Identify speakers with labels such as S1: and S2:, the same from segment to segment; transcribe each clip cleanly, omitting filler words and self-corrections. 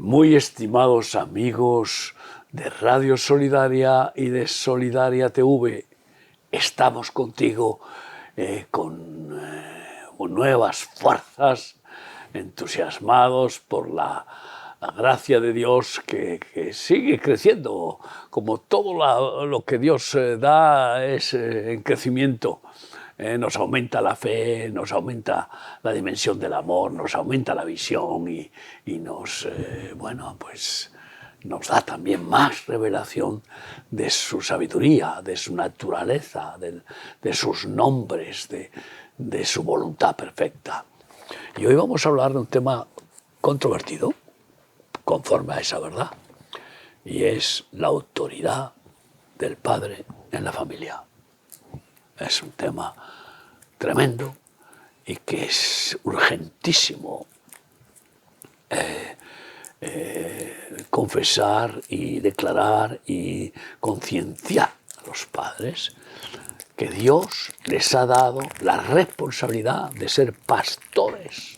S1: Muy estimados amigos de Radio Solidaria y de Solidaria TV, estamos contigo con nuevas fuerzas, entusiasmados por la gracia de Dios que sigue creciendo, como todo lo que Dios da es en crecimiento. Nos aumenta la fe, nos aumenta la dimensión del amor, nos aumenta la visión y nos, nos da también más revelación de su sabiduría, de su naturaleza, de sus nombres, de su voluntad perfecta. Y hoy vamos a hablar de un tema controvertido, conforme a esa verdad, y es la autoridad del padre en la familia. Es un tema tremendo y que es urgentísimo confesar y declarar y concienciar a los padres que Dios les ha dado la responsabilidad de ser pastores,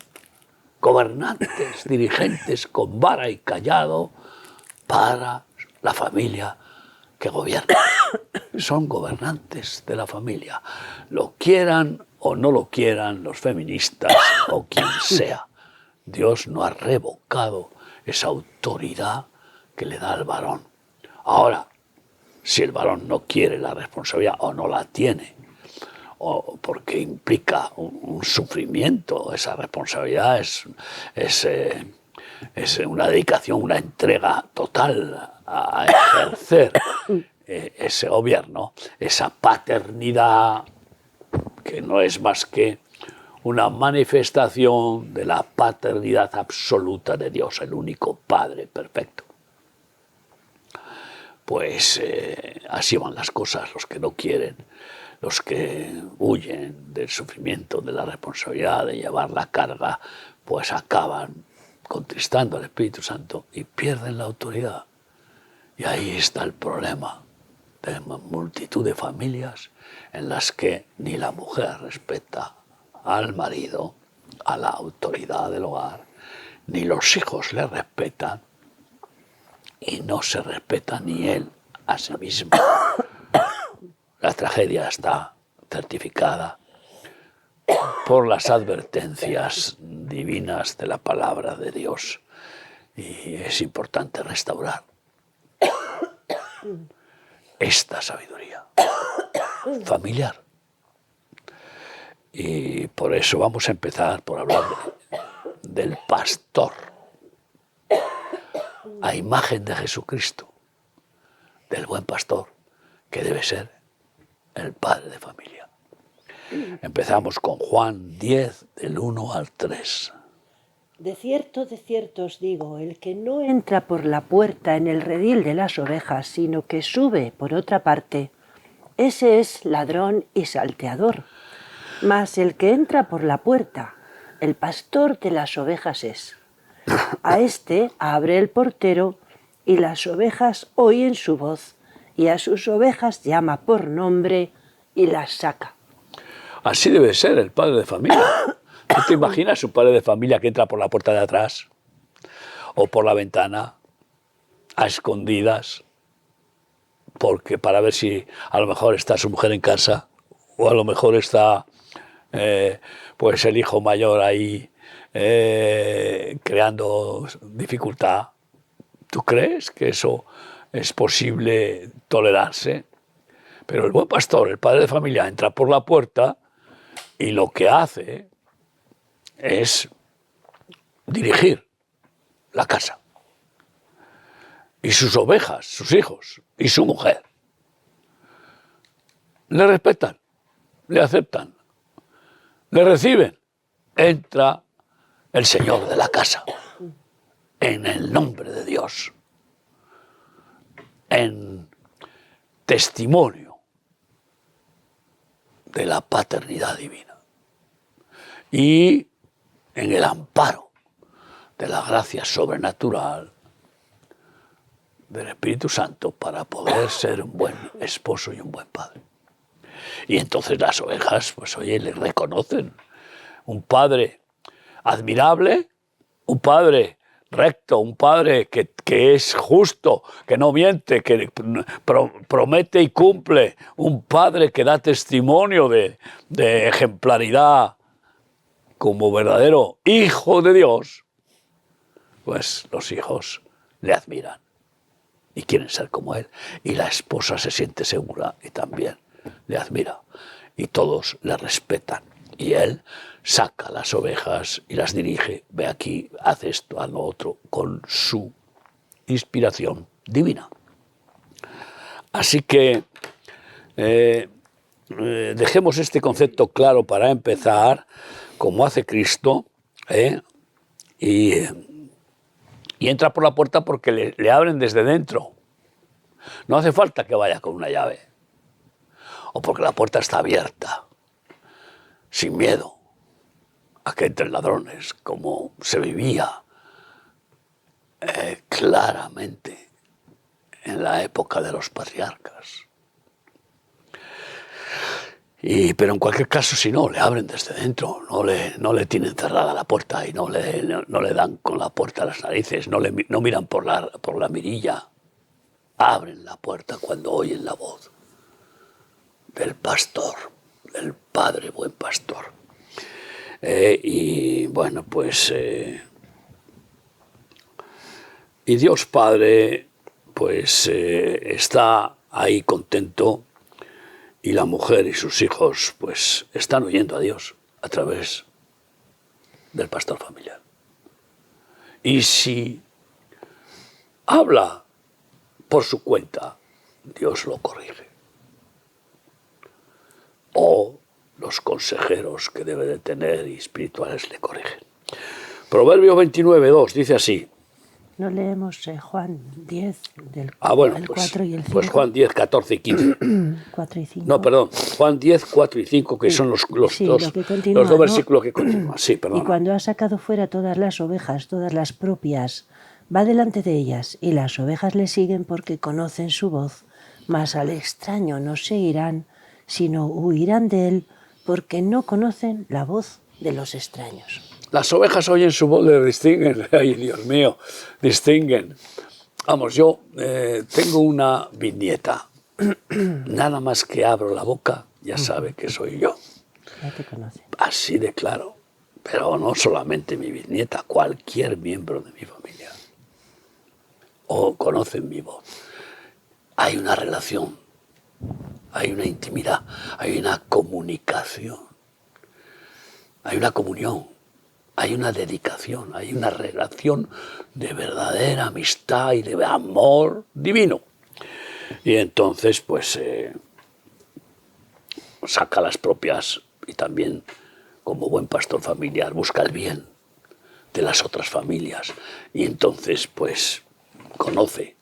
S1: gobernantes, dirigentes con vara y callado para la familia que gobierna. Son gobernantes de la familia, lo quieran o no lo quieran los feministas o quien sea. Dios no ha revocado esa autoridad que le da al varón. Ahora, si el varón no quiere la responsabilidad o no la tiene, o porque implica un sufrimiento, esa responsabilidad es una dedicación, una entrega total a ejercer ese gobierno, esa paternidad que no es más que una manifestación de la paternidad absoluta de Dios, el único Padre perfecto. Pues así van las cosas, los que no quieren, los que huyen del sufrimiento, de la responsabilidad de llevar la carga, pues acaban contristando al Espíritu Santo y pierden la autoridad. Y ahí está el problema de multitud de familias en las que ni la mujer respeta al marido, a la autoridad del hogar, ni los hijos le respetan y no se respeta ni él a sí mismo. La tragedia está certificada por las advertencias divinas de la palabra de Dios y es importante restaurar esta sabiduría familiar. Y por eso vamos a empezar por hablar del pastor, a imagen de Jesucristo, del buen pastor, que debe ser el padre de familia. Empezamos con Juan 10, del 1 al 3.
S2: De cierto os digo, el que no entra por la puerta en el redil de las ovejas, sino que sube por otra parte, ese es ladrón y salteador. Mas el que entra por la puerta, el pastor de las ovejas es. A éste abre el portero, y las ovejas oyen su voz, y a sus ovejas llama por nombre y las saca.
S1: Así debe ser el padre de familia. ¿Tú te imaginas un padre de familia que entra por la puerta de atrás o por la ventana a escondidas porque para ver si a lo mejor está su mujer en casa o a lo mejor está pues el hijo mayor ahí creando dificultad? ¿Tú crees que eso es posible tolerarse? Pero el buen pastor, el padre de familia, entra por la puerta y lo que hace es dirigir la casa. Y sus ovejas, sus hijos y su mujer le respetan, le aceptan, le reciben. Entra el Señor de la casa en el nombre de Dios, en testimonio de la paternidad divina y en el amparo de la gracia sobrenatural del Espíritu Santo para poder ser un buen esposo y un buen padre. Y entonces las ovejas, pues oye, le reconocen un padre admirable, un padre recto, un padre que es justo, que no miente, que promete y cumple, un padre que da testimonio de ejemplaridad como verdadero hijo de Dios, pues los hijos le admiran y quieren ser como él. Y la esposa se siente segura y también le admira. Y todos le respetan. Y él saca las ovejas y las dirige. Ve aquí, haz esto, haz lo otro, con su inspiración divina. Así que dejemos este concepto claro para empezar, como hace Cristo, y entra por la puerta porque le abren desde dentro. No hace falta que vaya con una llave. O porque la puerta está abierta, sin miedo a que entren ladrones, como se vivía claramente en la época de los patriarcas. Pero en cualquier caso, si no, le abren desde dentro, no le tienen cerrada la puerta y no le dan con la puerta a las narices, no miran por la mirilla, abren la puerta cuando oyen la voz del pastor, del Padre buen pastor. Y bueno, pues y Dios Padre pues está ahí contento, y la mujer y sus hijos pues están oyendo a Dios a través del pastor familiar. Y si habla por su cuenta, Dios lo corrige. O los consejeros que debe de tener y espirituales le corrigen. Proverbio 29:2 dice así.
S2: ¿No leemos Juan 10, del
S1: Bueno,
S2: el
S1: pues,
S2: 4 y el 5?
S1: pues Juan 10, 14 y 15.
S2: 4 y 5.
S1: No, perdón, Juan 10, 4 y 5, que son los dos versículos que continúan. Sí, perdón.
S2: Y cuando ha sacado fuera todas las ovejas, todas las propias, va delante de ellas, y las ovejas le siguen porque conocen su voz, mas al extraño no seguirán, sino huirán de él, porque no conocen la voz de los extraños.
S1: Las ovejas oyen su voz, le distinguen. Ay, Dios mío, distinguen. Vamos, yo tengo una bisnieta. Nada más que abro la boca, ya sabe que soy yo.
S2: Ya te conoce.
S1: Así de claro. Pero no solamente mi bisnieta, cualquier miembro de mi familia. O conocen mi voz. Hay una relación, hay una intimidad, hay una comunicación, hay una comunión. Hay una dedicación, hay una relación de verdadera amistad y de amor divino. Y entonces, pues, saca las propias y también, como buen pastor familiar, busca el bien de las otras familias. Y entonces, pues, conoce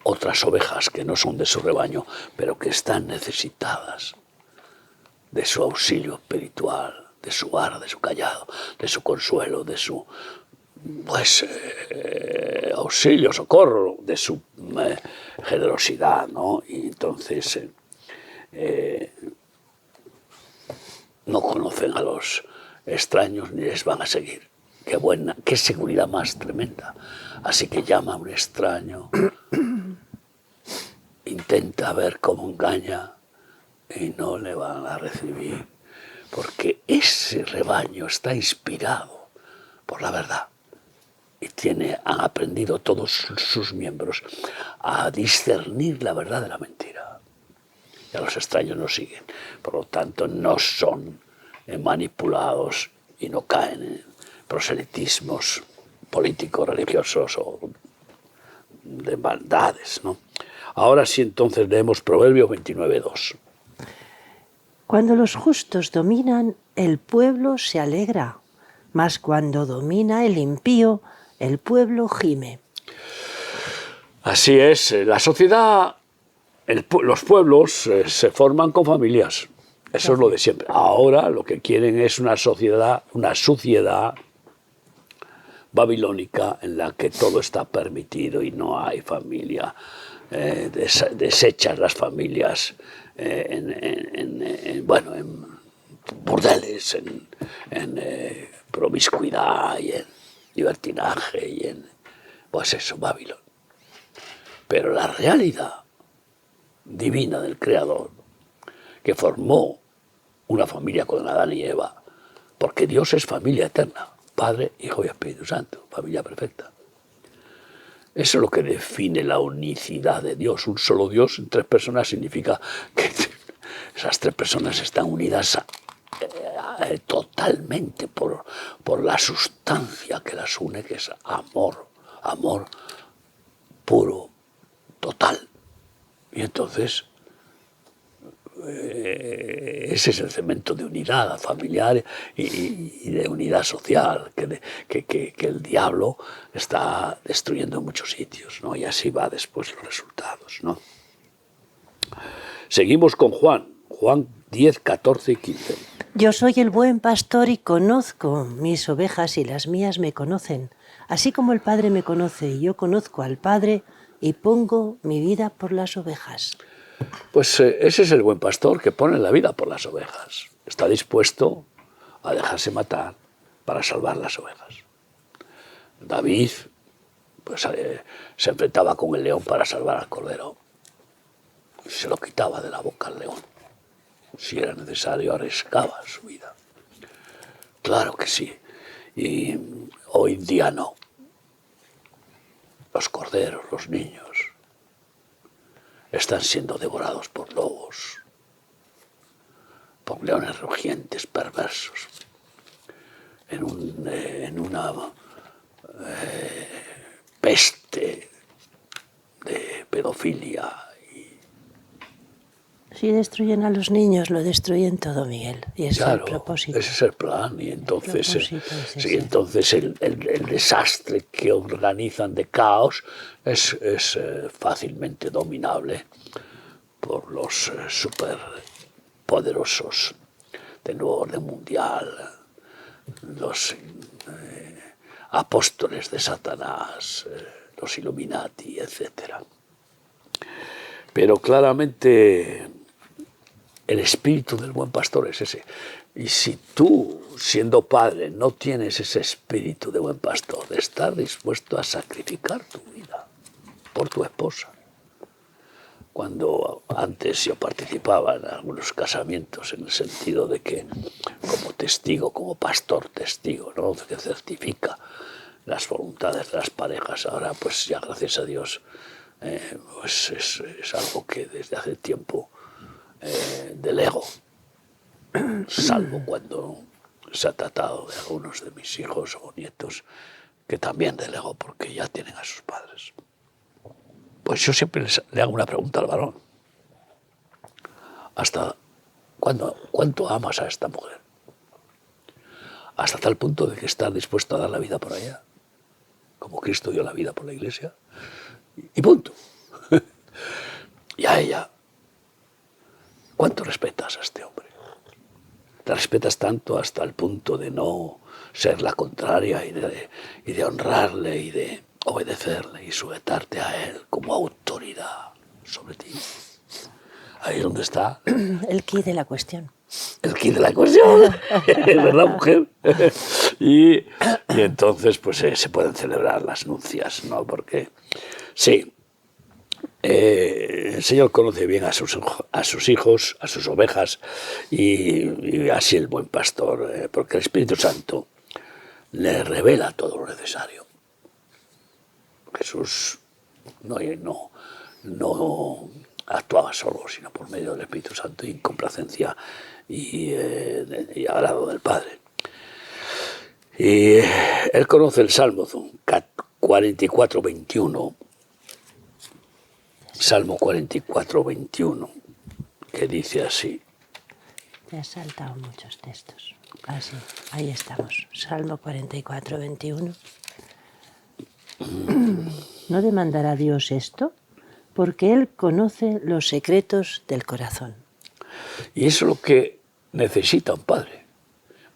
S1: otras ovejas que no son de su rebaño, pero que están necesitadas de su auxilio espiritual, de su vara, de su callado, de su consuelo, de su auxilio, socorro, de su generosidad, ¿no? Y entonces no conocen a los extraños ni les van a seguir. Qué seguridad más tremenda. Así que llama a un extraño, intenta ver cómo engaña y no le van a recibir. Porque ese rebaño está inspirado por la verdad y han aprendido todos sus miembros a discernir la verdad de la mentira. Y a los extraños no siguen. Por lo tanto, no son manipulados y no caen en proselitismos políticos, religiosos o de maldades, ¿no? Ahora sí, entonces leemos Proverbios 29:2.
S2: Cuando los justos dominan, el pueblo se alegra, mas cuando domina el impío, el pueblo gime.
S1: Así es, la sociedad, los pueblos se forman con familias, eso es lo de siempre. Ahora lo que quieren es una sociedad babilónica en la que todo está permitido y no hay familia, desechas las familias en burdeles, en promiscuidad y en libertinaje y en Pues eso, Babilón. Pero la realidad divina del Creador, que formó una familia con Adán y Eva, porque Dios es familia eterna, Padre, Hijo y Espíritu Santo, familia perfecta. Eso es lo que define la unicidad de Dios. Un solo Dios en tres personas significa que esas tres personas están unidas totalmente por la sustancia que las une, que es amor, amor puro, total. Y entonces ese es el cemento de unidad familiar y de unidad social que el diablo está destruyendo en muchos sitios, ¿no? Y así va después los resultados, ¿no? Seguimos con Juan 10, 14 y 15.
S2: Yo soy el buen pastor y conozco mis ovejas y las mías me conocen, así como el Padre me conoce y yo conozco al Padre y pongo mi vida por las ovejas.
S1: Pues ese es el buen pastor que pone la vida por las ovejas. Está dispuesto a dejarse matar para salvar las ovejas. David pues, se enfrentaba con el león para salvar al cordero. Se lo quitaba de la boca al león. Si era necesario, arriesgaba su vida. Claro que sí. Y hoy en día no. Los corderos, los niños, están siendo devorados por lobos, por leones rugientes, perversos, en una peste de pedofilia.
S2: Si destruyen a los niños, lo destruyen todo, Miguel. Y ese
S1: Claro,
S2: es el propósito.
S1: ese es el plan. Y entonces,
S2: entonces
S1: el desastre que organizan de caos es fácilmente dominable por los superpoderosos del nuevo orden mundial, los apóstoles de Satanás, los Illuminati, etc. Pero claramente el espíritu del buen pastor es ese. Y si tú, siendo padre, no tienes ese espíritu de buen pastor, de estar dispuesto a sacrificar tu vida por tu esposa. Cuando antes yo participaba en algunos casamientos, en el sentido de que como testigo, como pastor testigo, ¿no?, que certifica las voluntades de las parejas, ahora pues ya gracias a Dios pues es algo que desde hace tiempo delego, salvo cuando se ha tratado de algunos de mis hijos o nietos, que también delego porque ya tienen a sus padres. Pues yo siempre le hago una pregunta al varón. ¿Hasta cuánto amas a esta mujer? Hasta tal punto de que estás dispuesto a dar la vida por ella, como Cristo dio la vida por la iglesia, y punto. Y a ella, ¿cuánto respetas a este hombre? La respetas tanto hasta el punto de no ser la contraria y de honrarle y de obedecerle y sujetarte a él como autoridad sobre ti. Ahí es donde está
S2: el quid de la cuestión.
S1: El quid de la cuestión, ¿verdad, mujer? y entonces pues se pueden celebrar las nupcias, ¿no? Porque sí, el Señor conoce bien a sus hijos, a sus ovejas, y así el buen pastor, porque el Espíritu Santo le revela todo lo necesario. Jesús no actuaba solo, sino por medio del Espíritu Santo y complacencia y agrado del Padre. Y él conoce el Salmo 44, 21, Salmo 44, 21, que dice así.
S2: Te has saltado muchos textos. Así, ahí estamos. Salmo 44, 21. ¿No demandará Dios esto? Porque Él conoce los secretos del corazón.
S1: Y eso es lo que necesita un padre,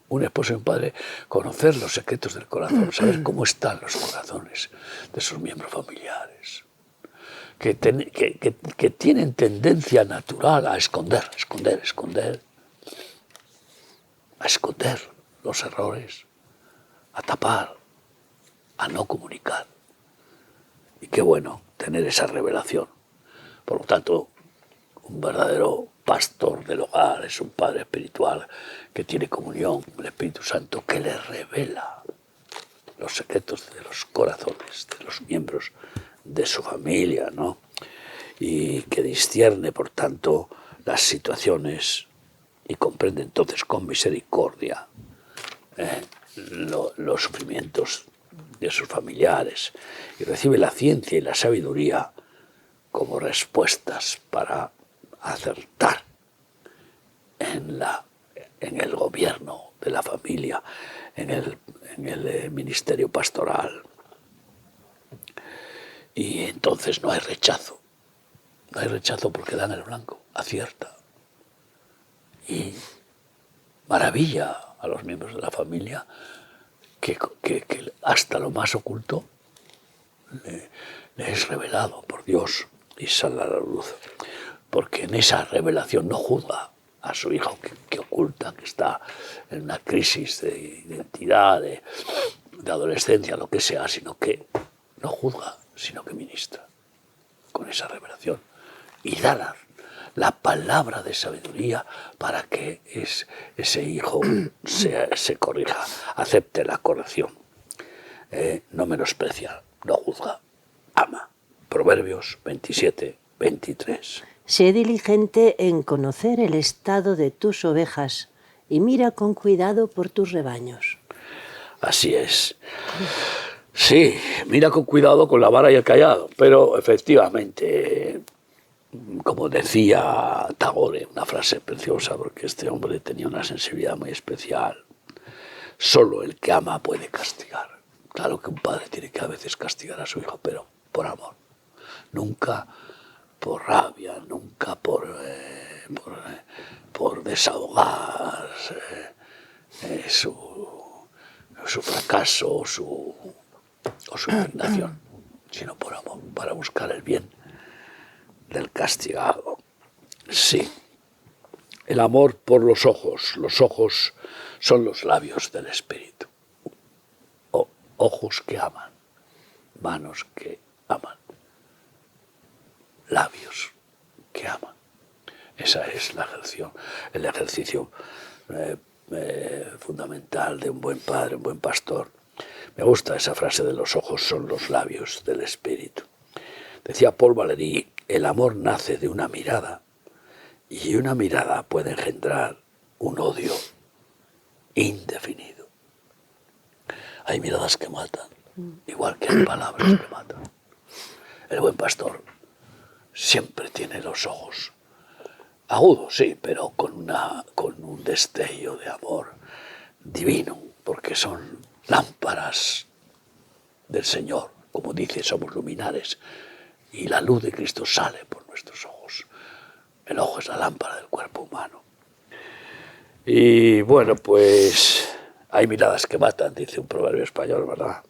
S1: un esposo y un padre, conocer los secretos del corazón, saber cómo están los corazones de sus miembros familiares, que tienen tendencia natural a esconder los errores, a tapar, a no comunicar. qué bueno tener esa revelación. Por lo tanto, un verdadero pastor del hogar es un padre espiritual que tiene comunión con el Espíritu Santo, que le revela los secretos de los corazones de los miembros de su familia, ¿no? Y que discierne, por tanto, las situaciones y comprende entonces con misericordia los sufrimientos de sus familiares y recibe la ciencia y la sabiduría como respuestas para acertar en el gobierno de la familia, en el ministerio pastoral. Y entonces no hay rechazo. No hay rechazo porque dan el blanco, acierta. Y maravilla a los miembros de la familia que hasta lo más oculto le es revelado por Dios y sale a la luz. Porque en esa revelación no juzga a su hijo que oculta, que está en una crisis de identidad, de adolescencia, lo que sea, sino que no juzga, sino que ministra con esa revelación y da la palabra de sabiduría para que ese hijo se corrija, acepte la corrección, no menosprecia, no juzga, ama. Proverbios 27, 23.
S2: Sé diligente en conocer el estado de tus ovejas y mira con cuidado por tus rebaños.
S1: Así es. Sí, mira con cuidado con la vara y el cayado, pero efectivamente, como decía Tagore, una frase preciosa, porque este hombre tenía una sensibilidad muy especial, solo el que ama puede castigar. Claro que un padre tiene que a veces castigar a su hijo, pero por amor, nunca por rabia, nunca por desahogar su fracaso o su indignación, sino por amor, para buscar el bien del castigado. Sí, el amor por los ojos son los labios del Espíritu. Ojos que aman, manos que aman, labios que aman. Esa es el ejercicio fundamental de un buen padre, un buen pastor. Me gusta esa frase de los ojos son los labios del Espíritu. Decía Paul Valéry, el amor nace de una mirada y una mirada puede engendrar un odio indefinido. Hay miradas que matan, igual que hay palabras que matan. El buen pastor siempre tiene los ojos agudos, sí, pero con un destello de amor divino, porque son lámparas del Señor. Como dice, somos luminares y la luz de Cristo sale por nuestros ojos. El ojo es la lámpara del cuerpo humano. Y bueno, pues hay miradas que matan, dice un proverbio español, ¿verdad?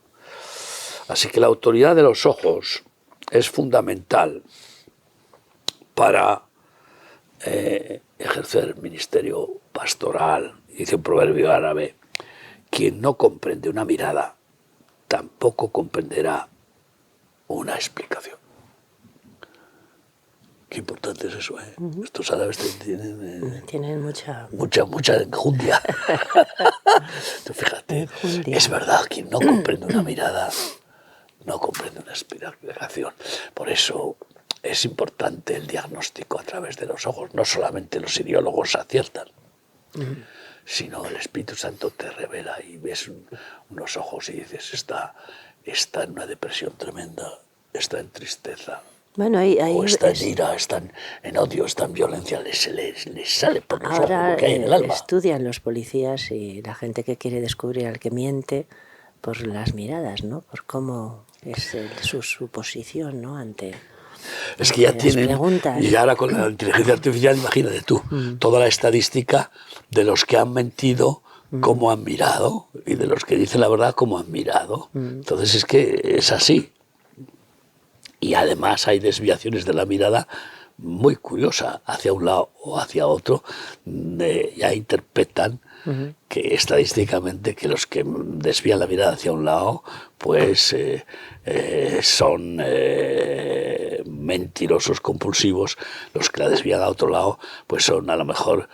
S1: Así que la autoridad de los ojos es fundamental para ejercer ministerio pastoral. Dice un proverbio árabe, quien no comprende una mirada, tampoco comprenderá una explicación. Qué importante es eso, ¿eh? Estos árabes
S2: tienen mucha
S1: enjundia. Tú fíjate, enjundia. Es verdad, quien no comprende una mirada, no comprende una explicación. Por eso es importante el diagnóstico a través de los ojos. No solamente los ideólogos aciertan, sino el Espíritu Santo te revela y ves unos ojos y dices, está en una depresión tremenda, está en tristeza.
S2: Bueno,
S1: o está en ira, está en odio, está en violencia, les sale por los ojos lo que hay en el alma.
S2: Estudian los policías y la gente que quiere descubrir al que miente por las miradas, ¿no? Por cómo es su posición, ¿no? Ante
S1: es que ya tienen
S2: preguntas.
S1: Y ahora con la inteligencia artificial, imagínate tú, toda la estadística de los que han mentido, cómo han mirado, y de los que dicen la verdad, cómo han mirado. Entonces es que es así. Y además hay desviaciones de la mirada muy curiosa hacia un lado o hacia otro, ya interpretan que estadísticamente que los que desvían la mirada hacia un lado, pues son mentirosos compulsivos, los que la desvían a otro lado, pues son a lo mejor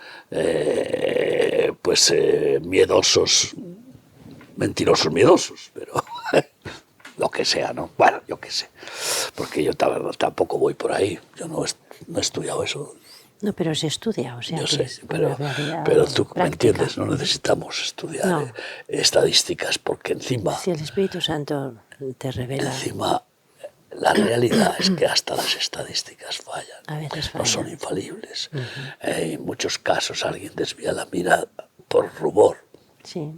S1: miedosos, mentirosos miedosos, pero lo que sea, ¿no? Bueno, yo qué sé, porque yo tampoco voy por ahí, yo no he estudiado eso.
S2: No, pero se estudia, o sea,
S1: Yo
S2: que
S1: sé,
S2: es
S1: pero tú
S2: práctica.
S1: me entiendes, no necesitamos estudiar estadísticas, porque encima,
S2: Si el Espíritu Santo te revela.
S1: encima la realidad es que hasta las estadísticas fallan,
S2: A veces
S1: no son
S2: fallan.
S1: infalibles. En muchos casos alguien desvía la mirada por rubor,
S2: Sí.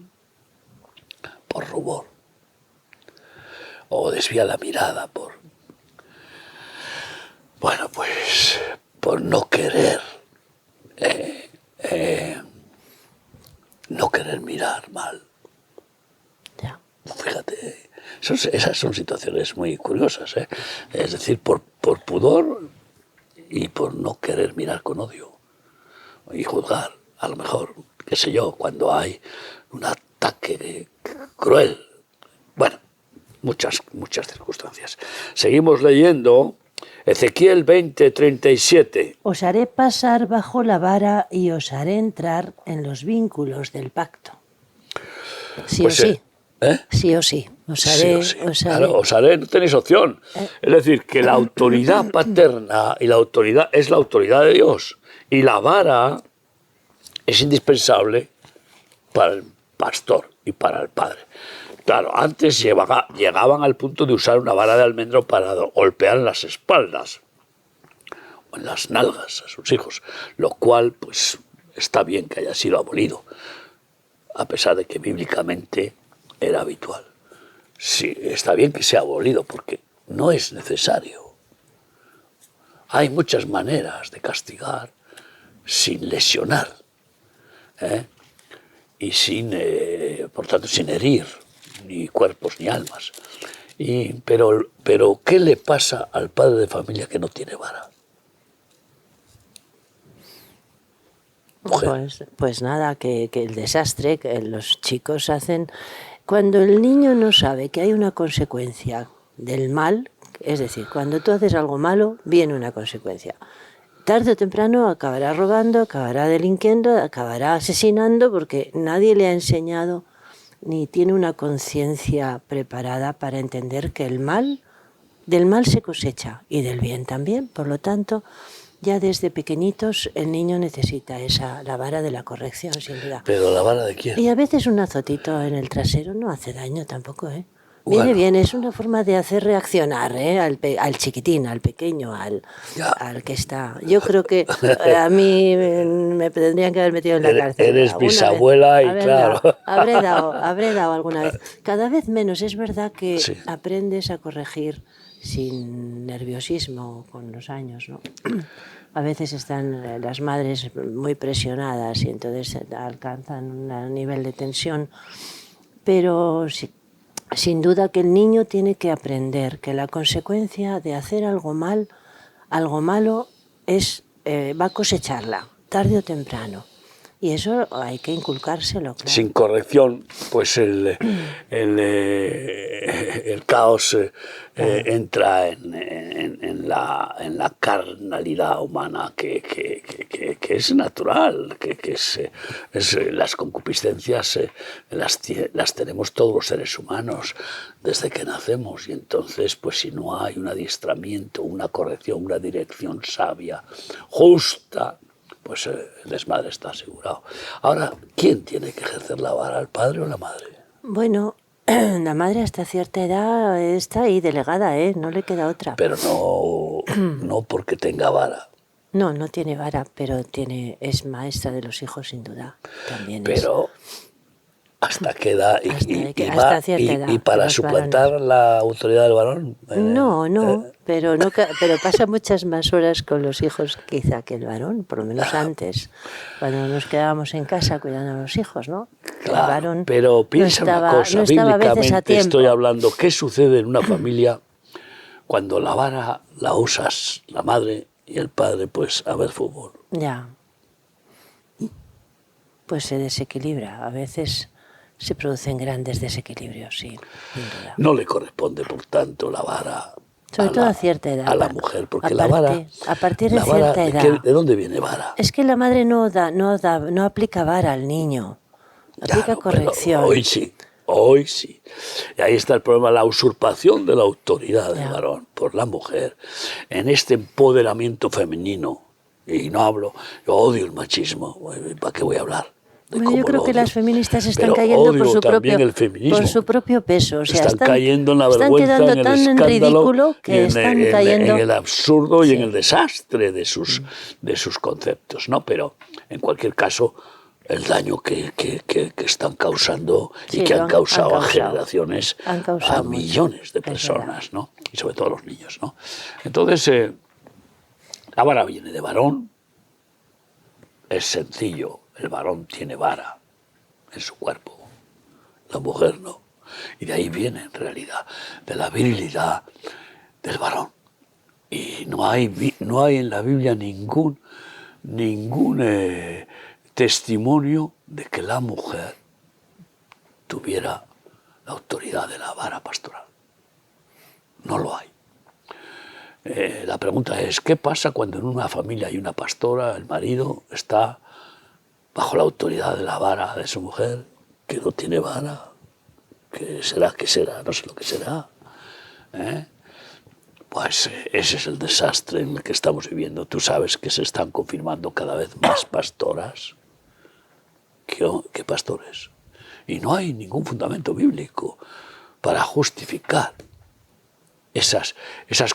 S1: o desvía la mirada por no querer mirar mal.
S2: Ya.
S1: Fíjate, esas son situaciones muy curiosas, ¿eh? Es decir, por pudor y por no querer mirar con odio y juzgar, a lo mejor, qué sé yo, cuando hay un ataque cruel. Bueno, muchas circunstancias. Seguimos leyendo Ezequiel 20:37.
S2: Os haré pasar bajo la vara y os haré entrar en los vínculos del pacto. Sí
S1: Pues,
S2: o sí.
S1: ¿eh?
S2: Sí o sí. Os
S1: Sí
S2: haré,
S1: o sí.
S2: os haré.
S1: Claro, os haré, no tenéis opción. Es decir, que la autoridad paterna y la autoridad es la autoridad de Dios. Y la vara es indispensable para el pastor y para el padre. Claro, antes llegaban al punto de usar una vara de almendro para golpear en las espaldas o en las nalgas a sus hijos, lo cual pues está bien que haya sido abolido, a pesar de que bíblicamente era habitual. Sí, está bien que sea abolido porque no es necesario. Hay muchas maneras de castigar sin lesionar, y por tanto sin herir ni cuerpos ni almas. Pero ¿qué le pasa al padre de familia que no tiene vara?
S2: Pues nada, que el desastre que los chicos hacen cuando el niño no sabe que hay una consecuencia del mal, es decir, cuando tú haces algo malo, viene una consecuencia. Tarde o temprano acabará robando, acabará delinquiendo, acabará asesinando, porque nadie le ha enseñado ni tiene una conciencia preparada para entender que del mal se cosecha y del bien también. Por lo tanto, ya desde pequeñitos el niño necesita la vara de la corrección, sin duda.
S1: ¿Pero la vara de quién?
S2: Y a veces un azotito en el trasero no hace daño tampoco, ¿eh? Viene
S1: Bueno.
S2: bien, es una forma de hacer reaccionar, ¿eh? al chiquitín, al pequeño, al que está. Yo creo que a mí me tendrían que haber metido en la cárcel.
S1: Eres bisabuela y claro.
S2: Habré dado alguna vez. Cada vez menos, es verdad que
S1: Sí.
S2: aprendes a corregir sin nerviosismo con los años, ¿no? A veces están las madres muy presionadas y entonces alcanzan un nivel de tensión, pero sin duda que el niño tiene que aprender que la consecuencia de hacer algo malo va a cosecharla, tarde o temprano. Y eso hay que inculcárselo, claro.
S1: Sin corrección, pues el caos entra en la carnalidad humana que es natural, que las concupiscencias las tenemos todos los seres humanos desde que nacemos, y entonces pues si no hay un adiestramiento, una corrección, una dirección sabia, justa, pues el desmadre está asegurado. Ahora, ¿quién tiene que ejercer la vara, el padre o la madre?
S2: Bueno, la madre hasta cierta edad está ahí delegada, ¿eh? No le queda otra.
S1: Pero no porque tenga vara.
S2: No tiene vara, pero es maestra de los hijos, sin duda. También
S1: pero ¿hasta qué edad?
S2: Hasta cierta edad.
S1: ¿Y para suplantar la autoridad del varón?
S2: Pero pasa muchas más horas con los hijos quizá que el varón, por lo menos antes, cuando nos quedábamos en casa cuidando a los hijos, ¿no?
S1: Claro,
S2: el varón
S1: pero piensa una cosa, bíblicamente estoy hablando, ¿qué sucede en una familia cuando la vara la usas la madre y el padre pues a ver fútbol?
S2: Ya. pues se desequilibra. A veces se producen grandes desequilibrios, sí, sin duda.
S1: No le corresponde, por tanto, la vara
S2: Sobre todo a cierta edad.
S1: a la mujer, porque
S2: Aparte,
S1: la vara...
S2: a partir de
S1: la vara,
S2: cierta edad.
S1: ¿de dónde viene vara?
S2: Es que la madre no aplica vara al niño, aplica
S1: Claro,
S2: corrección.
S1: Hoy sí. Y ahí está el problema, la usurpación de la autoridad del
S2: Ya.
S1: varón por la mujer, en este empoderamiento femenino. Y no hablo, yo odio el machismo, ¿para qué voy a hablar?
S2: Bueno, yo creo que las feministas están
S1: Pero
S2: cayendo
S1: odio también el feminismo.
S2: por su propio peso. O sea,
S1: están cayendo en la vergüenza,
S2: quedando
S1: en el
S2: tan
S1: escándalo,
S2: ridículo que
S1: y
S2: están cayendo
S1: en el absurdo y
S2: Sí.
S1: en el desastre de sus conceptos, ¿no? Pero, en cualquier caso, el daño que están causando
S2: Sí,
S1: y que han causado a
S2: causado.
S1: generaciones,
S2: Han causado
S1: a millones de
S2: mucho, es
S1: personas, ¿no? Y sobre todo los niños, ¿no? Entonces, la vara viene de varón, es sencillo, el varón tiene vara en su cuerpo, la mujer no. Y de ahí viene, en realidad, de la virilidad del varón. Y no hay en la Biblia ningún testimonio de que la mujer tuviera la autoridad de la vara pastoral. No lo hay. La pregunta es, ¿qué pasa cuando en una familia hay una pastora, el marido está bajo la autoridad de la vara de su mujer, que no tiene vara? ¿Qué será? No sé lo que será. Pues ese es el desastre en el que estamos viviendo. Tú sabes que se están confirmando cada vez más pastoras que pastores. Y no hay ningún fundamento bíblico para justificar esas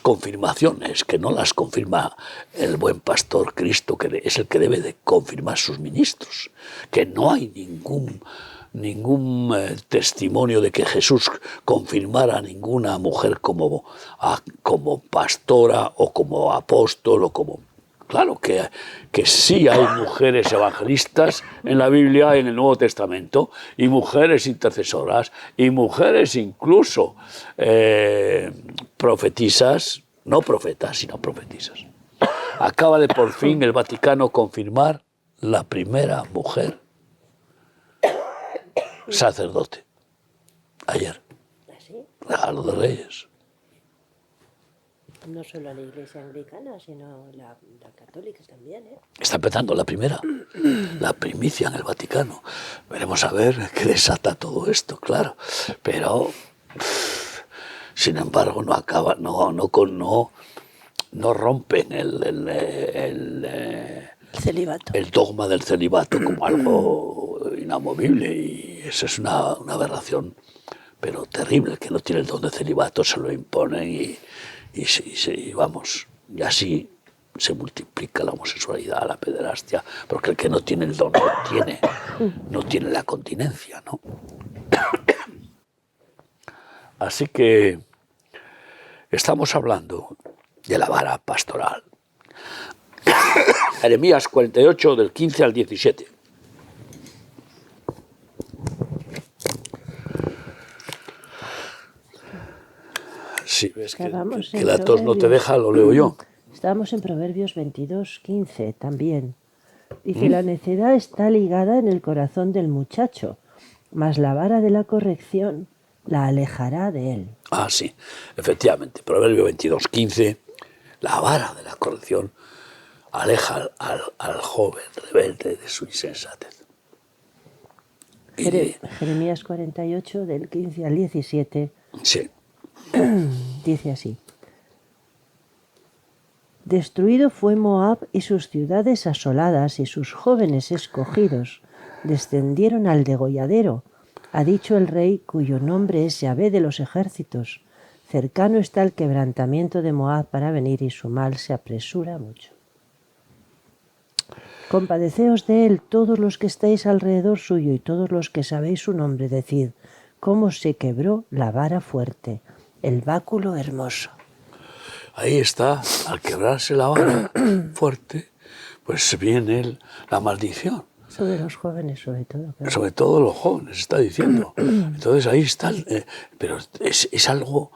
S1: confirmaciones, que no las confirma el buen pastor Cristo, que es el que debe de confirmar sus ministros, que no hay ningún testimonio de que Jesús confirmara a ninguna mujer como pastora o como apóstol o como... Claro que sí hay mujeres evangelistas en la Biblia, en el Nuevo Testamento, y mujeres intercesoras, y mujeres incluso profetisas, no profetas, sino profetisas. Acaba de por fin el Vaticano confirmar la primera mujer sacerdote, ayer,
S2: ¿Así?
S1: regalo de Reyes.
S2: No solo a la iglesia anglicana, sino la católica también, ¿eh?
S1: Está empezando la primera, la primicia en el Vaticano. Veremos a ver qué desata todo esto, claro. Pero, sin embargo, no acaba, no rompen
S2: Celibato.
S1: el dogma del celibato como algo inamovible, y eso es una aberración, pero terrible. Que no tiene el don de celibato se lo imponen y vamos, y así se multiplica la homosexualidad, la pederastia, porque el que no tiene el don no tiene la continencia, ¿no? Así que estamos hablando de la vara pastoral. Jeremías 48, del 15 al 17. Sí, ves que la tos no te deja, lo leo yo.
S2: Estábamos en Proverbios 22, 15 también. Dice, la necedad está ligada en el corazón del muchacho, mas la vara de la corrección la alejará de él.
S1: Ah, sí, efectivamente, Proverbio 22, 15, la vara de la corrección aleja al joven rebelde de su insensatez.
S2: Jeremías 48, del 15 al 17,
S1: Sí.
S2: dice así. Destruido fue Moab y sus ciudades asoladas y sus jóvenes escogidos descendieron al degolladero, ha dicho el rey cuyo nombre es Yahvé de los ejércitos. Cercano está el quebrantamiento de Moab para venir y su mal se apresura mucho. Compadeceos de él todos los que estáis alrededor suyo y todos los que sabéis su nombre, decid, cómo se quebró la vara fuerte, el báculo hermoso.
S1: Ahí está, al quebrarse la vara fuerte, pues viene la maldición.
S2: Sobre los jóvenes, sobre todo. Claro.
S1: Sobre todo los jóvenes, está diciendo. Entonces ahí está, pero es algo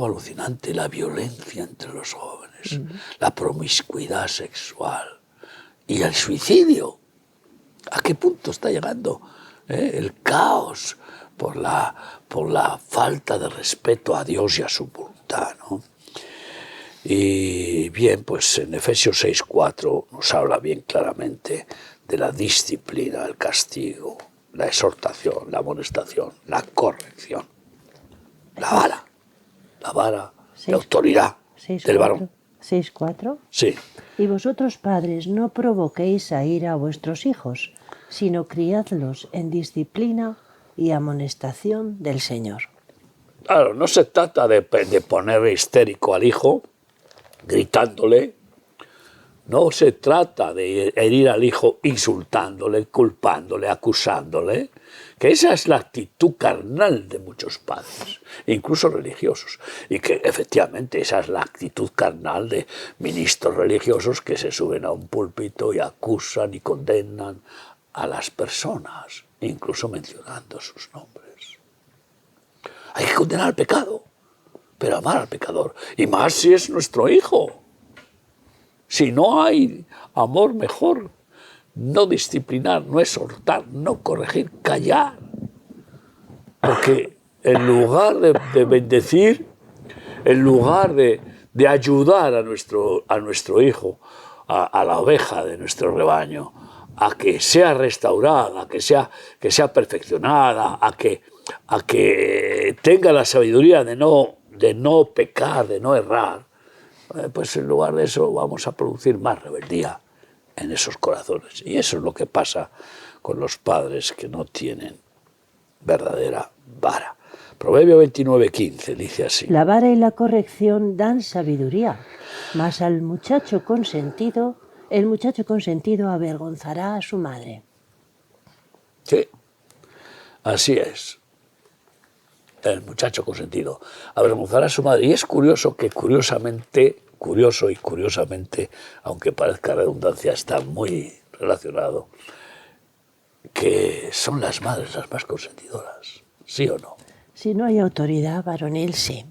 S1: alucinante, la violencia entre los jóvenes, la promiscuidad sexual y el suicidio. ¿A qué punto está llegando el caos por la falta de respeto a Dios y a su voluntad, ¿no? Y bien, pues en Efesios 6:4 nos habla bien claramente de la disciplina, el castigo, la exhortación, la amonestación, la corrección, la vara de autoridad del varón.
S2: 6:4.
S1: Sí.
S2: Y vosotros, padres, no provoquéis a ira a vuestros hijos, sino criadlos en disciplina y amonestación del Señor.
S1: Claro, no se trata de poner histérico al hijo, gritándole. No se trata de herir al hijo insultándole, culpándole, acusándole, que esa es la actitud carnal de muchos padres, incluso religiosos, y que efectivamente esa es la actitud carnal de ministros religiosos que se suben a un púlpito y acusan y condenan a las personas, incluso mencionando sus nombres. Hay que condenar al pecado, pero amar al pecador, y más si es nuestro hijo. Si no hay amor, mejor no disciplinar, no exhortar, no corregir, callar. Porque en lugar de bendecir, en lugar de ayudar a nuestro hijo, a la oveja de nuestro rebaño, a que sea restaurada, a que sea perfeccionada, a que tenga la sabiduría de no pecar, de no errar, pues en lugar de eso vamos a producir más rebeldía en esos corazones. Y eso es lo que pasa con los padres que no tienen verdadera vara. Proverbio 29:15 dice así.
S2: La vara y la corrección dan sabiduría, mas el muchacho consentido avergonzará a su madre.
S1: Sí, así es. El muchacho consentido avergonzará a su madre. Y es curioso que curiosamente, aunque parezca redundancia, está muy relacionado, que son las madres las más consentidoras, ¿sí o no?
S2: Si no hay autoridad varonil, sí.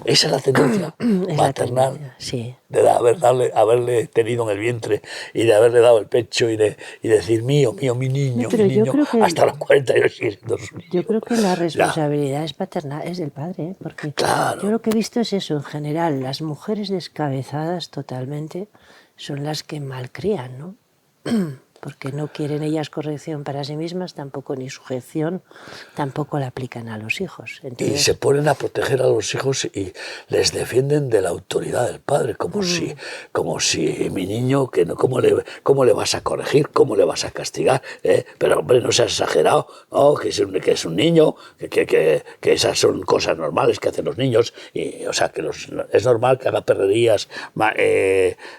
S1: Esa es la tendencia maternal,
S2: tendencia, sí.
S1: de haberle tenido en el vientre y de haberle dado el pecho y decir mío, mi niño,
S2: No, pero yo creo que
S1: hasta los 42 sigue siendo su niño.
S2: Yo creo que la responsabilidad es paternal, es del padre, ¿eh? Porque
S1: claro.
S2: Yo lo que he visto es eso, en general, las mujeres descabezadas totalmente son las que malcrían, ¿no? Porque no quieren ellas corrección para sí mismas, tampoco ni sujeción, tampoco la aplican a los hijos. Entonces,
S1: y se ponen a proteger a los hijos y les defienden de la autoridad del padre, como si mi niño, que no, ¿cómo le vas a corregir? ¿Cómo le vas a castigar? Pero hombre, no seas exagerado, ¿no? que es un niño, que esas son cosas normales que hacen los niños, y, o sea, que es normal que haga perrerías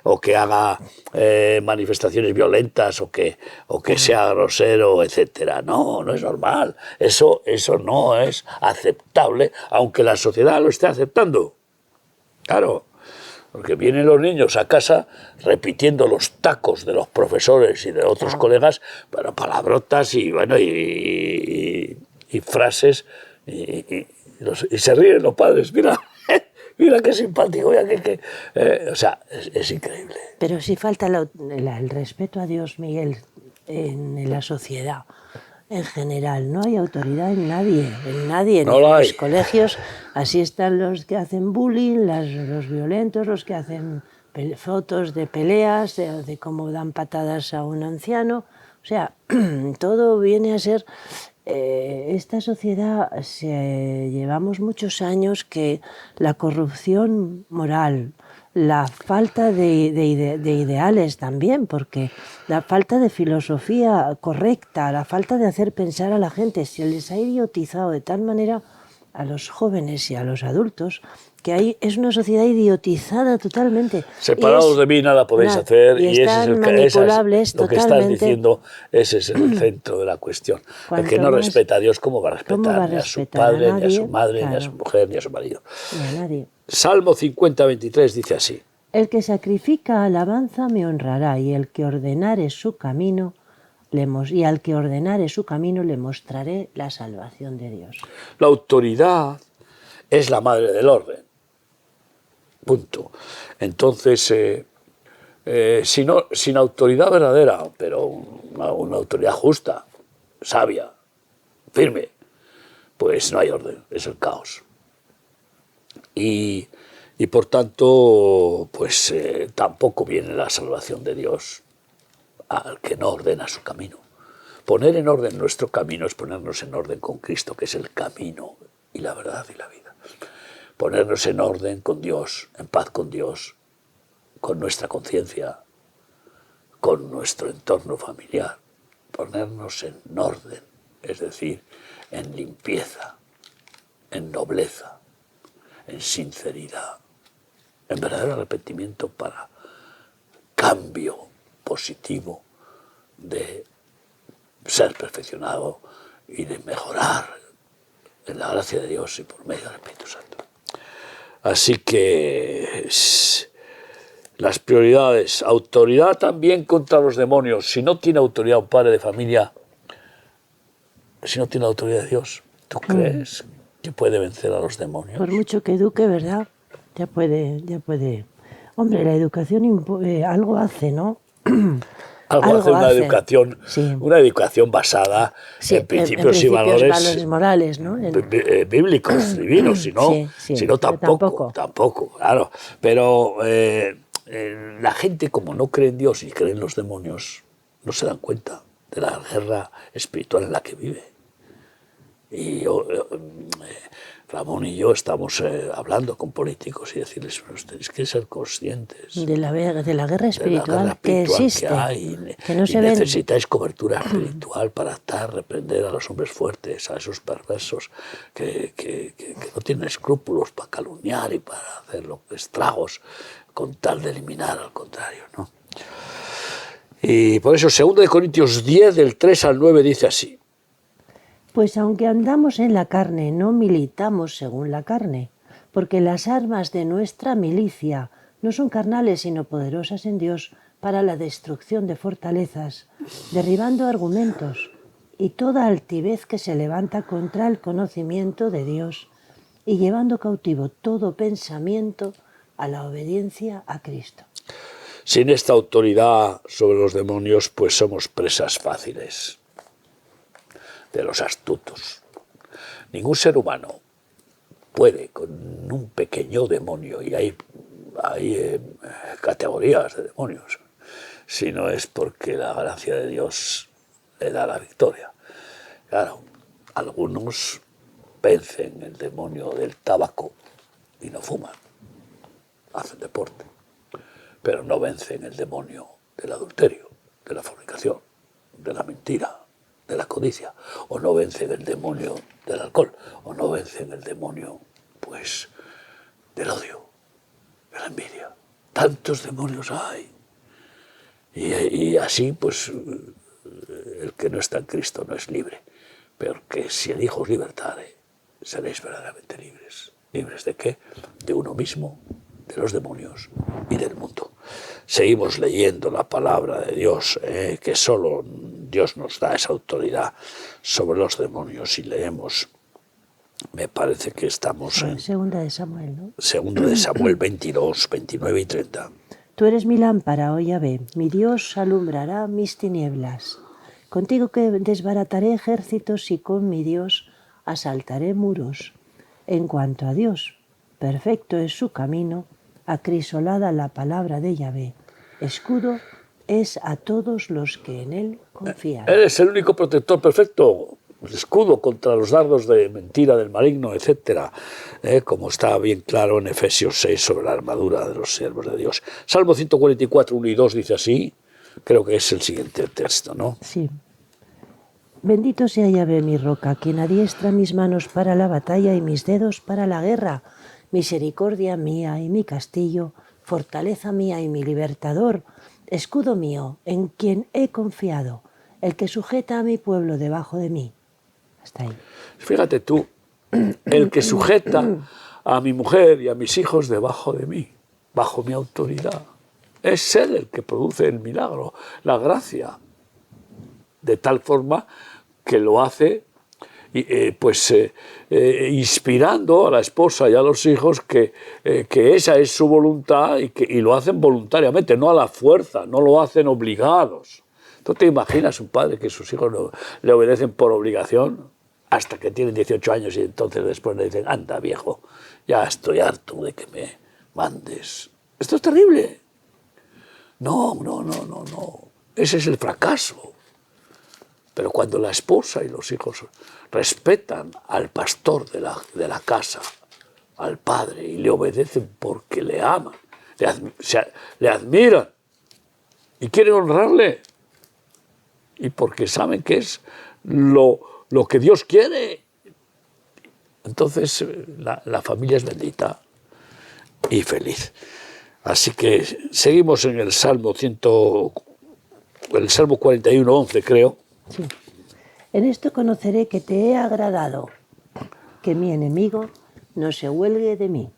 S1: o que haga manifestaciones violentas o que sea grosero, etcétera. No es normal. Eso no es aceptable, aunque la sociedad lo esté aceptando. Claro, porque vienen los niños a casa repitiendo los tacos de los profesores y de otros colegas, pero palabrotas y bueno y frases y se ríen los padres. Mira qué simpático, o sea, es increíble.
S2: Pero si falta el respeto a Dios, Miguel, en la sociedad en general. No hay autoridad en nadie, en los colegios. Así están los que hacen bullying, los violentos, los que hacen fotos de peleas, de cómo dan patadas a un anciano. O sea, todo viene a ser... esta sociedad, llevamos muchos años que la corrupción moral, la falta de ideales también, porque la falta de filosofía correcta, la falta de hacer pensar a la gente, se les ha idiotizado de tal manera a los jóvenes y a los adultos, que es una sociedad idiotizada totalmente.
S1: Separados de mí nada podéis hacer, y ese es lo que estás diciendo, ese es el centro de la cuestión. El que no respeta a Dios, ¿cómo va a respetar ni a su padre, ni a su madre, ni a su mujer, ni a su marido?
S2: Ni a nadie.
S1: Salmo 50:23 dice así.
S2: El que sacrifica alabanza me honrará, y el que ordenare su camino al que ordenare su camino le mostraré la salvación de Dios.
S1: La autoridad es la madre del orden. Punto. Entonces, sin autoridad verdadera, pero una autoridad justa, sabia, firme, pues no hay orden, es el caos. Y por tanto, pues tampoco viene la salvación de Dios al que no ordena su camino. Poner en orden nuestro camino es ponernos en orden con Cristo, que es el camino y la verdad y la vida. Ponernos en orden con Dios, en paz con Dios, con nuestra conciencia, con nuestro entorno familiar. Ponernos en orden, es decir, en limpieza, en nobleza, en sinceridad, en verdadero arrepentimiento para cambio positivo de ser perfeccionado y de mejorar en la gracia de Dios y por medio del Espíritu Santo. Así que las prioridades, autoridad también contra los demonios. Si no tiene autoridad un padre de familia, si no tiene autoridad de Dios, ¿tú crees que puede vencer a los demonios?
S2: Por mucho que eduque, ¿verdad? Ya puede. Hombre, la educación algo hace, ¿no?
S1: Algo hace una
S2: hace.
S1: educación,
S2: Sí.
S1: una educación basada
S2: Sí,
S1: en principios y
S2: valores morales, ¿no?
S1: bíblicos, divinos, si no tampoco, claro. Pero la gente, como no cree en Dios y cree en los demonios, no se dan cuenta de la guerra espiritual en la que vive. Y Ramón y yo estamos hablando con políticos y decirles, ustedes tenéis que ser conscientes
S2: de la guerra espiritual que existe,
S1: que hay,
S2: que no
S1: y
S2: se ve.
S1: necesitáis cobertura espiritual para reprender a los hombres fuertes, a esos perversos que no tienen escrúpulos para calumniar y para hacer estragos con tal de eliminar al contrario, ¿no? Y por eso 2 Corintios 10, del 3 al 9 dice así:
S2: Pues aunque andamos en la carne, no militamos según la carne, porque las armas de nuestra milicia no son carnales, sino poderosas en Dios para la destrucción de fortalezas, derribando argumentos y toda altivez que se levanta contra el conocimiento de Dios, y llevando cautivo todo pensamiento a la obediencia a Cristo.
S1: Sin esta autoridad sobre los demonios, pues somos presas fáciles de los astutos. Ningún ser humano puede con un pequeño demonio, y hay categorías de demonios, si no es porque la gracia de Dios le da la victoria. Claro, algunos vencen el demonio del tabaco y no fuman, hacen deporte, pero no vencen el demonio del adulterio, de la fornicación, de la mentira, de la codicia, o no vencen el demonio del alcohol, o no vencen el demonio, pues, del odio, de la envidia. Tantos demonios hay. Y así, pues, el que no está en Cristo no es libre. Pero que si el Hijo os libertare, seréis verdaderamente libres. ¿Libres de qué? De uno mismo, de los demonios y del mundo. Seguimos leyendo la palabra de Dios, que solo Dios nos da esa autoridad sobre los demonios, y leemos, me parece que estamos en
S2: Segunda de Samuel, ¿no?
S1: Segunda de Samuel 22, 29 y 30.
S2: Tú eres mi lámpara, oh Yahvé, mi Dios alumbrará mis tinieblas. Contigo que desbarataré ejércitos y con mi Dios asaltaré muros. En cuanto a Dios, perfecto es su camino, acrisolada la palabra de Yahvé. Escudo es a todos los que en él confían.
S1: Eres el único protector perfecto, escudo contra los dardos de mentira, del maligno, etc. Como está bien claro en Efesios 6 sobre la armadura de los siervos de Dios. Salmo 144, 1 y 2 dice así, creo que es el siguiente texto, ¿no?
S2: Sí. Bendito sea Yahvé mi roca, quien adiestra mis manos para la batalla y mis dedos para la guerra. Misericordia mía y mi castillo, fortaleza mía y mi libertador, escudo mío, en quien he confiado, el que sujeta a mi pueblo debajo de mí. Hasta ahí.
S1: Fíjate tú, el que sujeta a mi mujer y a mis hijos debajo de mí, bajo mi autoridad. Es Él el que produce el milagro, la gracia, de tal forma que lo hace inspirando a la esposa y a los hijos que esa es su voluntad y lo hacen voluntariamente, no a la fuerza, no lo hacen obligados. ¿Tú te imaginas un padre que sus hijos le obedecen por obligación hasta que tienen 18 años y entonces después le dicen, anda viejo, ya estoy harto de que me mandes? Esto es terrible. No. Ese es el fracaso. Pero cuando la esposa y los hijos respetan al pastor de la casa, al padre, y le obedecen porque le aman, le admiran y quieren honrarle, y porque saben que es lo que Dios quiere, entonces la familia es bendita y feliz. Así que seguimos en el Salmo 41:11, creo.
S2: Sí. En esto conoceré que te he agradado, que mi enemigo no se huelgue de mí.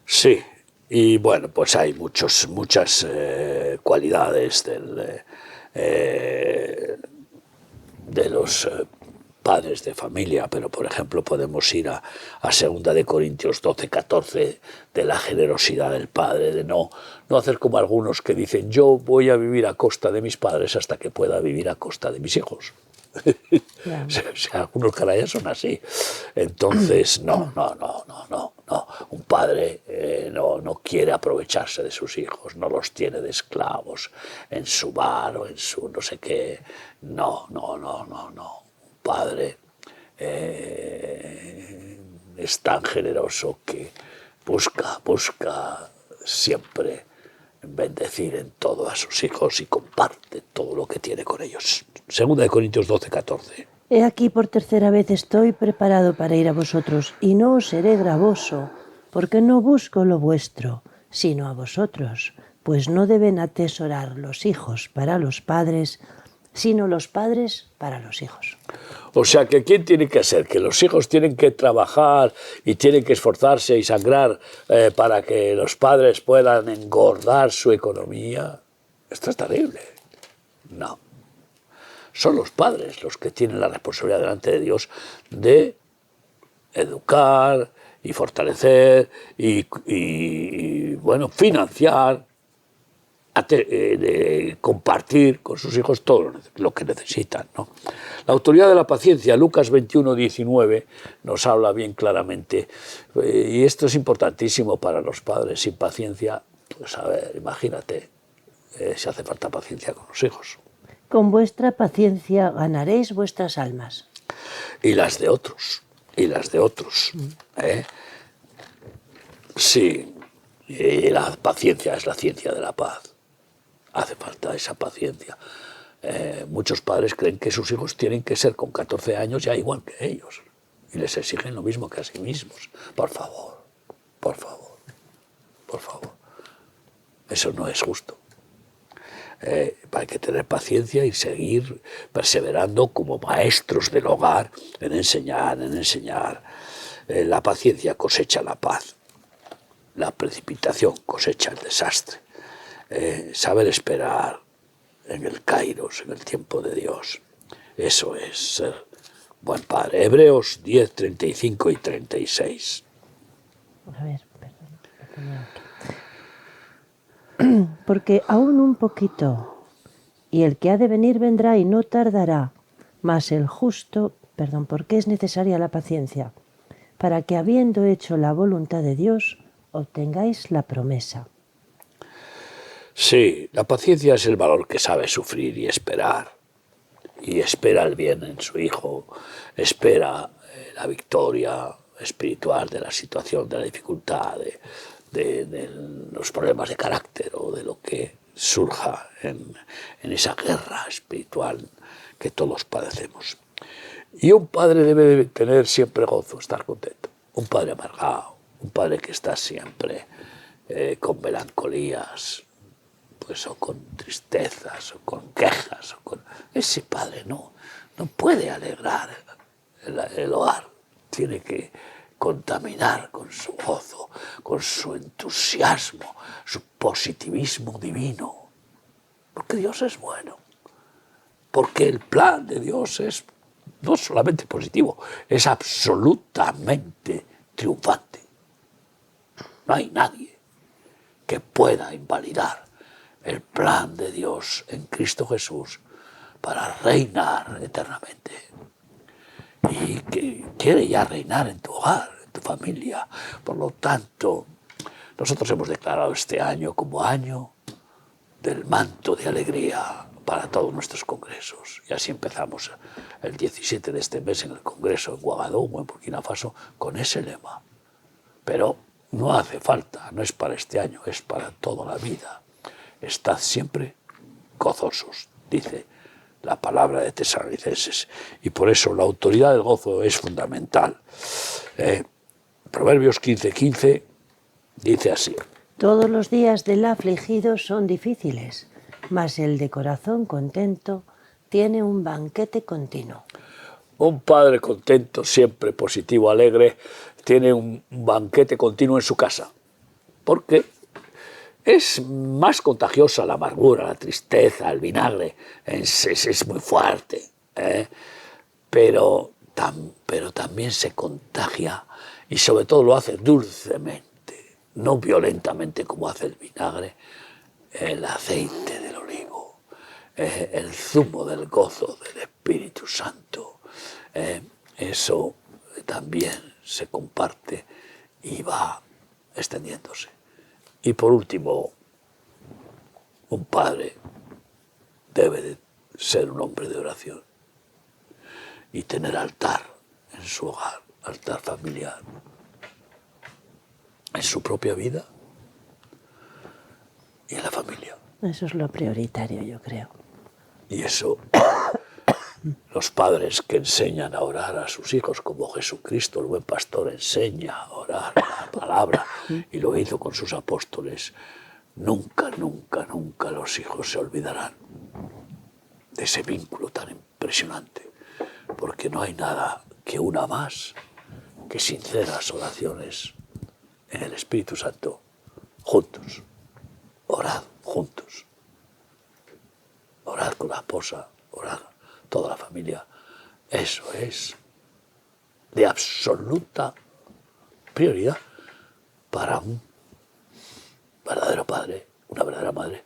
S1: Sí, y bueno, pues hay muchas cualidades de los padres de familia, pero por ejemplo podemos ir a 2 de Corintios 12:14, de la generosidad del padre, de no hacer como algunos que dicen, yo voy a vivir a costa de mis padres hasta que pueda vivir a costa de mis hijos. Yeah. O sea, algunos canallas son así. Entonces, no. Un padre no quiere aprovecharse de sus hijos, no los tiene de esclavos en su bar o en su no sé qué. No. Un padre es tan generoso que busca siempre bendecir en todo a sus hijos y comparte todo lo que tiene con ellos. 2 de Corintios 12:14.
S2: He aquí por tercera vez estoy preparado para ir a vosotros, y no os seré gravoso, porque no busco lo vuestro, sino a vosotros, pues no deben atesorar los hijos para los padres, sino los padres para los hijos.
S1: O sea, que ¿quién tiene que ser? Que los hijos tienen que trabajar y tienen que esforzarse y sangrar para que los padres puedan engordar su economía. Esto es terrible. No. Son los padres los que tienen la responsabilidad delante de Dios de educar y fortalecer y bueno, financiar, de compartir con sus hijos todo lo que necesitan, ¿no? La autoridad de la paciencia, Lucas 21:19, nos habla bien claramente, y esto es importantísimo para los padres. Sin paciencia, pues a ver, imagínate, si hace falta paciencia con los hijos.
S2: Con vuestra paciencia ganaréis vuestras almas.
S1: Y las de otros, Sí, y la paciencia es la ciencia de la paz. Hace falta esa paciencia. Muchos padres creen que sus hijos tienen que ser con 14 años ya igual que ellos y les exigen lo mismo que a sí mismos. Por favor. Eso no es justo. Hay que tener paciencia y seguir perseverando como maestros del hogar en enseñar. La paciencia cosecha la paz, la precipitación cosecha el desastre. Saber esperar en el kairos, en el tiempo de Dios, eso es ser buen padre. Hebreos 10:35 y 36.
S2: A ver, perdón. Porque aún un poquito, y el que ha de venir vendrá y no tardará, mas el justo, porque es necesaria la paciencia, para que habiendo hecho la voluntad de Dios, obtengáis la promesa.
S1: Sí, la paciencia es el valor que sabe sufrir y esperar. Y espera el bien en su hijo, espera la victoria espiritual de la situación, de la dificultad, de los problemas de carácter o de lo que surja en esa guerra espiritual que todos padecemos. Y un padre debe de tener siempre gozo, estar contento. Un padre amargado, un padre que está siempre con melancolías, pues, o con tristezas, o con quejas, ese padre no puede alegrar el hogar, tiene que contaminar con su gozo, con su entusiasmo, su positivismo divino, porque Dios es bueno, porque el plan de Dios es no solamente positivo, es absolutamente triunfante. No hay nadie que pueda invalidar el plan de Dios en Cristo Jesús para reinar eternamente. Y que quiere ya reinar en tu hogar, en tu familia. Por lo tanto, nosotros hemos declarado este año como año del manto de alegría para todos nuestros congresos. Y así empezamos el 17 de este mes en el congreso en Ouagadougou, en Burkina Faso, con ese lema. Pero no hace falta, no es para este año, es para toda la vida. Estad siempre gozosos, dice la palabra de Tesalonicenses. Y por eso la autoridad del gozo es fundamental. Proverbios 15:15 dice así.
S2: Todos los días del afligido son difíciles, mas el de corazón contento tiene un banquete continuo.
S1: Un padre contento, siempre positivo, alegre, tiene un banquete continuo en su casa. Porque es más contagiosa la amargura, la tristeza, el vinagre. Es muy fuerte. Pero también se contagia y sobre todo lo hace dulcemente. No violentamente como hace el vinagre, el aceite del olivo, el zumo del gozo del Espíritu Santo. Eso también se comparte y va extendiéndose. Y por último, un padre debe de ser un hombre de oración y tener altar en su hogar, altar familiar, en su propia vida y en la familia.
S2: Eso es lo prioritario, yo creo.
S1: Y eso, los padres que enseñan a orar a sus hijos, como Jesucristo, el buen pastor, enseña a orar la palabra, y lo hizo con sus apóstoles, nunca, nunca, nunca los hijos se olvidarán de ese vínculo tan impresionante, porque no hay nada que una más que sinceras oraciones en el Espíritu Santo, juntos, orad juntos, orad con la esposa, orad toda la familia. Eso es de absoluta prioridad para un verdadero padre, una verdadera madre,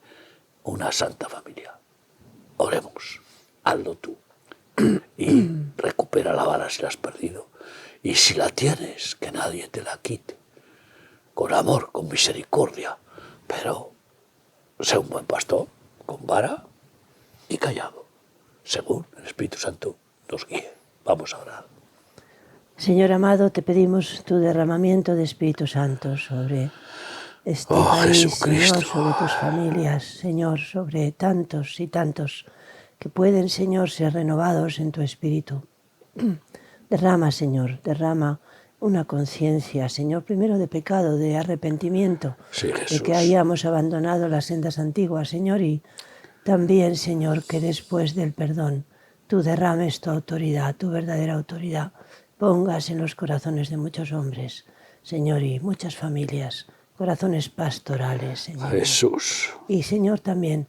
S1: una santa familia. Oremos, hazlo tú y recupera la vara si la has perdido, y si la tienes, que nadie te la quite. Con amor, con misericordia, pero sé un buen pastor, con vara y callado, según el Espíritu Santo nos guíe. Vamos a orar.
S2: Señor amado, te pedimos tu derramamiento de Espíritu Santo sobre este país, Señor, sobre tus familias, Señor, sobre tantos y tantos que pueden, Señor, ser renovados en tu Espíritu. Derrama, Señor, derrama una conciencia, Señor, primero de pecado, de arrepentimiento,
S1: sí,
S2: de que hayamos abandonado las sendas antiguas, Señor, y también, Señor, que después del perdón tú derrames tu autoridad, tu verdadera autoridad, pongas en los corazones de muchos hombres, Señor, y muchas familias, corazones pastorales, Señor.
S1: Jesús.
S2: Y, Señor, también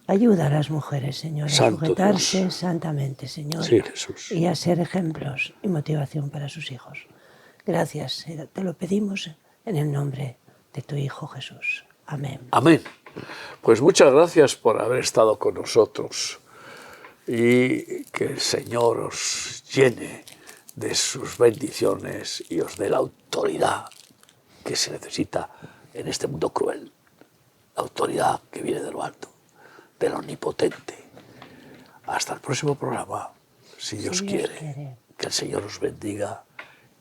S2: ayuda a las mujeres, Señor,
S1: Santo
S2: a sujetarse
S1: Dios.
S2: santamente, Señor,
S1: Sí, Jesús.
S2: y a ser ejemplos y motivación para sus hijos. Gracias, te lo pedimos en el nombre de tu Hijo Jesús. Amén.
S1: Amén. Pues muchas gracias por haber estado con nosotros y que el Señor os llene de sus bendiciones y os dé la autoridad que se necesita en este mundo cruel. La autoridad que viene de lo alto, del omnipotente. Hasta el próximo programa, si Dios quiere. Que el Señor os bendiga.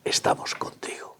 S1: Estamos contigo.